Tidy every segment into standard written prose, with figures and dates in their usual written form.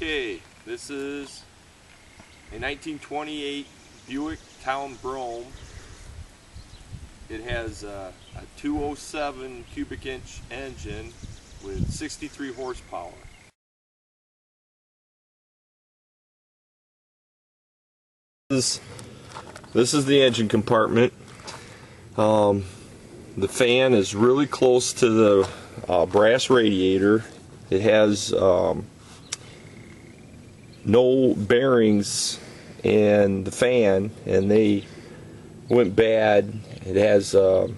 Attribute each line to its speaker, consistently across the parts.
Speaker 1: Okay, this is a 1928 Buick Town Brougham. It has a 207 cubic inch engine with 63 horsepower. This is the engine compartment. The fan is really close to the brass radiator. It has no bearings in the fan, and they went bad. It has a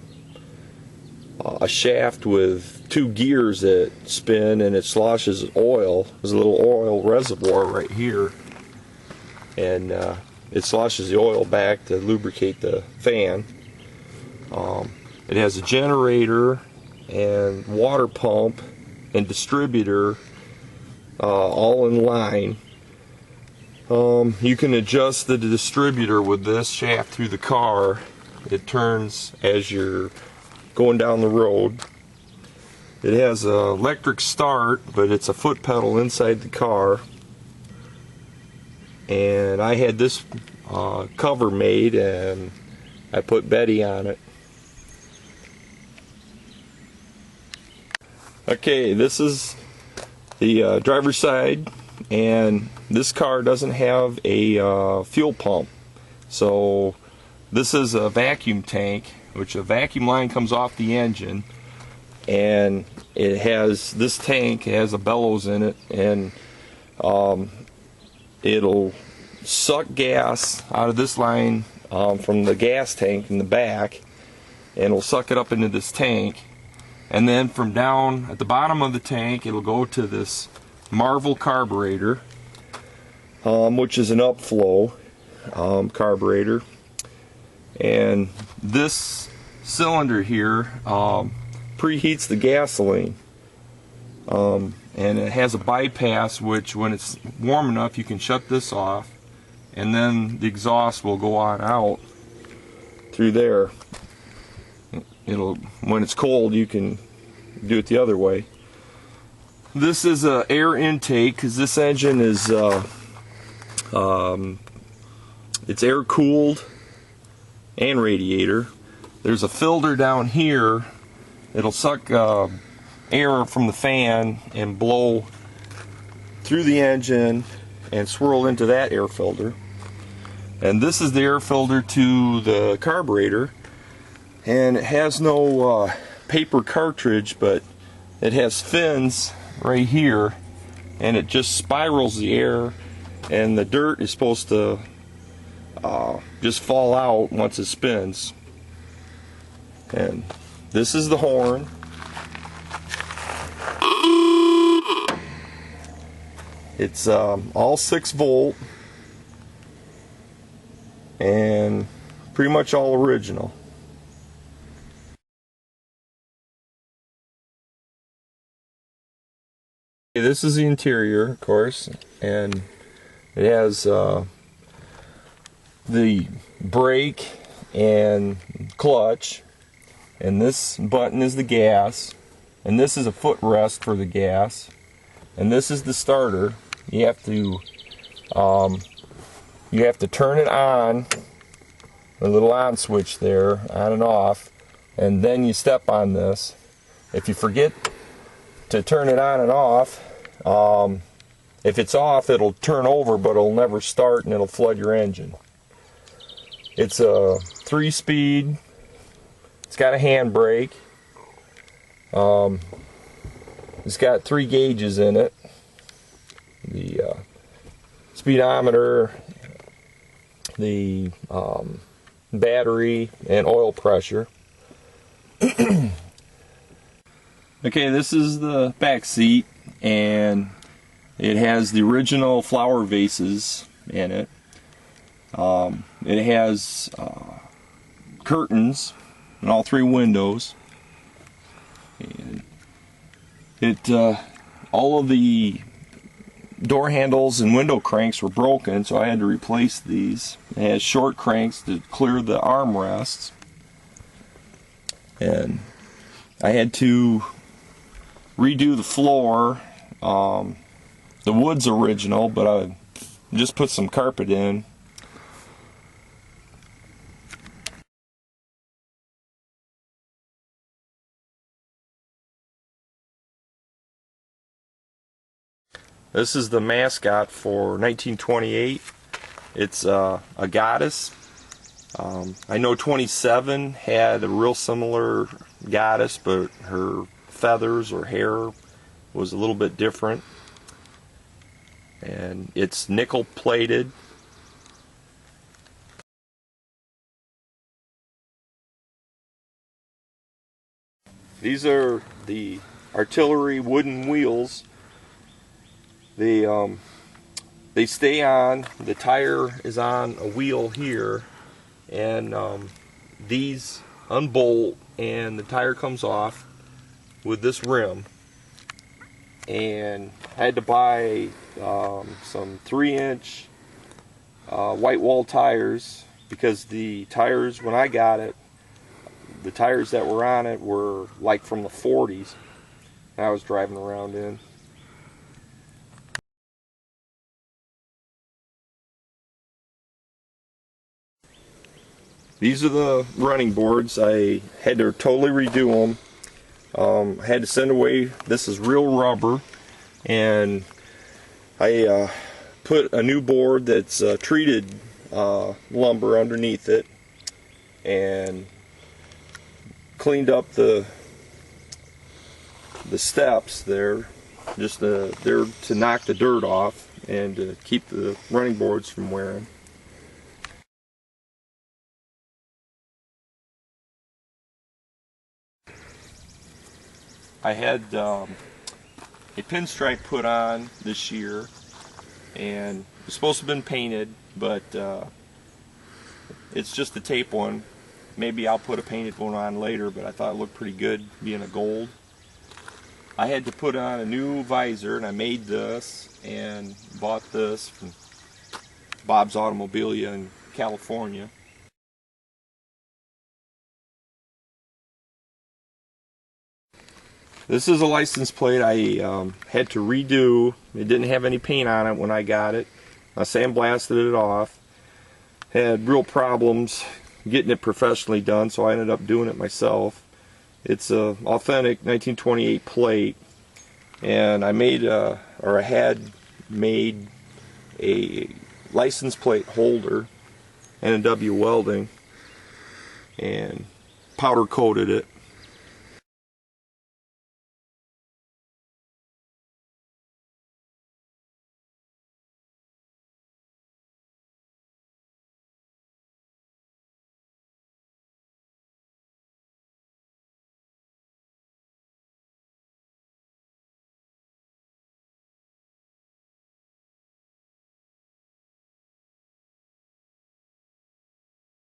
Speaker 1: shaft with two gears that spin, and it sloshes oil. There's a little oil reservoir right here, and it sloshes the oil back to lubricate the fan. It has a generator and water pump and distributor all in line. You can adjust the distributor with this shaft through the car. It turns as you're going down the road. It has an electric start, but it's a foot pedal inside the car. And I had this cover made, and I put Betty on it. Okay, this is the driver's side, and this car doesn't have a fuel pump. So this is a vacuum tank, which a vacuum line comes off the engine, and it has this tank, it has a bellows in it, and it'll suck gas out of this line from the gas tank in the back, and it'll suck it up into this tank. And then from down at the bottom of the tank, it'll go to this Marvel carburetor, which is an upflow carburetor. And this cylinder here preheats the gasoline. And it has a bypass, which when it's warm enough, you can shut this off, and then the exhaust will go on out through there. When it's cold, you can do it the other way. This is a air intake, because this engine is it's air cooled and radiator. There's a filter down here. It'll suck air from the fan and blow through the engine and swirl into that air filter. And this is the air filter to the carburetor. And it has no paper cartridge, but it has fins right here, and it just spirals the air, and the dirt is supposed to just fall out once it spins. And this is the horn. It's all 6-volt and pretty much all original. This is the interior, of course, and it has the brake and clutch, and this button is the gas, and this is a footrest for the gas, and this is the starter. You have to turn it on, a little on switch there, on and off, and then you step on this. If you forget to turn it on and off, if it's off, it'll turn over, but it'll never start, and it'll flood your engine. It's a 3-speed. It's got a handbrake. It's got 3 gauges in it. The speedometer, the battery, and oil pressure. Okay, this is the back seat, and it has the original flower vases in it. It has curtains in all 3 windows. And all of the door handles and window cranks were broken, so I had to replace these. It has short cranks to clear the armrests, and I had to redo the floor The wood's original, but I just put some carpet in. This is the mascot for 1928. It's a goddess. I know 27 had a real similar goddess, but her feathers or hair was a little bit different. And it's nickel plated. These are the artillery wooden wheels. They stay on. The tire is on a wheel here, and these unbolt and the tire comes off with this rim. And I had to buy some 3-inch white wall tires, because the tires, when I got it, the tires that were on it were like from the 40s I was driving around in. These are the running boards. I had to totally redo them. I had to send away. This is real rubber, and I put a new board that's treated lumber underneath it, and cleaned up the steps there, just there to knock the dirt off and to keep the running boards from wearing. I had a pinstripe put on this year, and it was supposed to have been painted, but it's just a tape one. Maybe I'll put a painted one on later, but I thought it looked pretty good being a gold. I had to put on a new visor, and I made this and bought this from Bob's Automobilia in California. This is a license plate I had to redo. It didn't have any paint on it when I got it. I sandblasted it off. Had real problems getting it professionally done, so I ended up doing it myself. It's a authentic 1928 plate, and I had made a license plate holder and a W welding and powder coated it.